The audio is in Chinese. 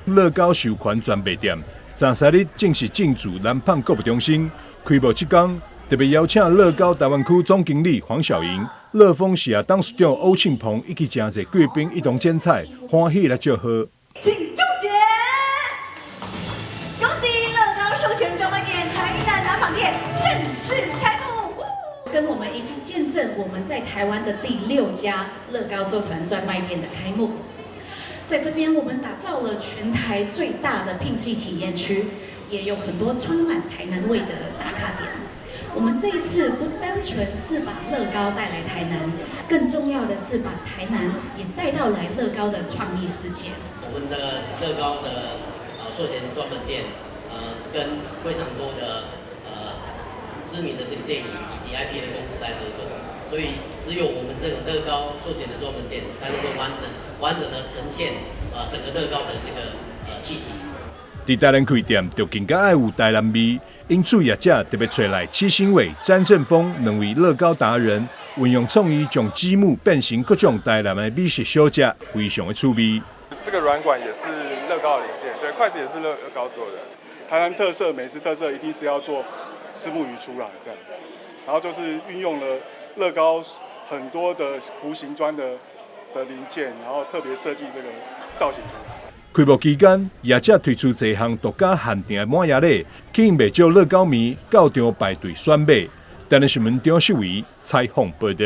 乐高授权专卖店，昨三日正式进驻南胖购物中心，开幕即天，特别邀请乐高台湾区总经理黄晓莹、乐丰市董事长欧庆鹏以及真侪贵宾一同剪彩，欢喜来祝贺。请用姐，恭喜乐高授权专卖店台南南纺店正式开幕。跟我们一起见证我们在台湾的第6家乐高授权专卖店的开幕。在这边，我们打造了全台最大的拼系体验区，也有很多充满台南味的打卡点。我们这一次不单纯是把乐高带来台南，更重要的是把台南也带到来乐高的创意世界。我们的乐高的授权专门店，是跟非常多的知名的这个电影以及 IP 的公司来合作，所以只有我们这种乐高授权的专门店才能够完整的呈现整个乐高的这个气息。伫台南开店就更加爱有台南味，因此业者特别找来戚新伟、詹正峰两位乐高达人，运用创意将积木变成各种台南的美食小食，非常的趣味。这个软管也是乐高的零件，对，筷子也是乐高做的。台南特色、美食特色一定是要做虱目鱼出来这样子，然后就是运用了乐高很多的弧形砖的零件，然后特别设计这个造型出来。开幕期间，业者推出多项独家限定的满爷礼，吸引不少乐高迷到场排队选买。台南新闻张秀仪采访报道。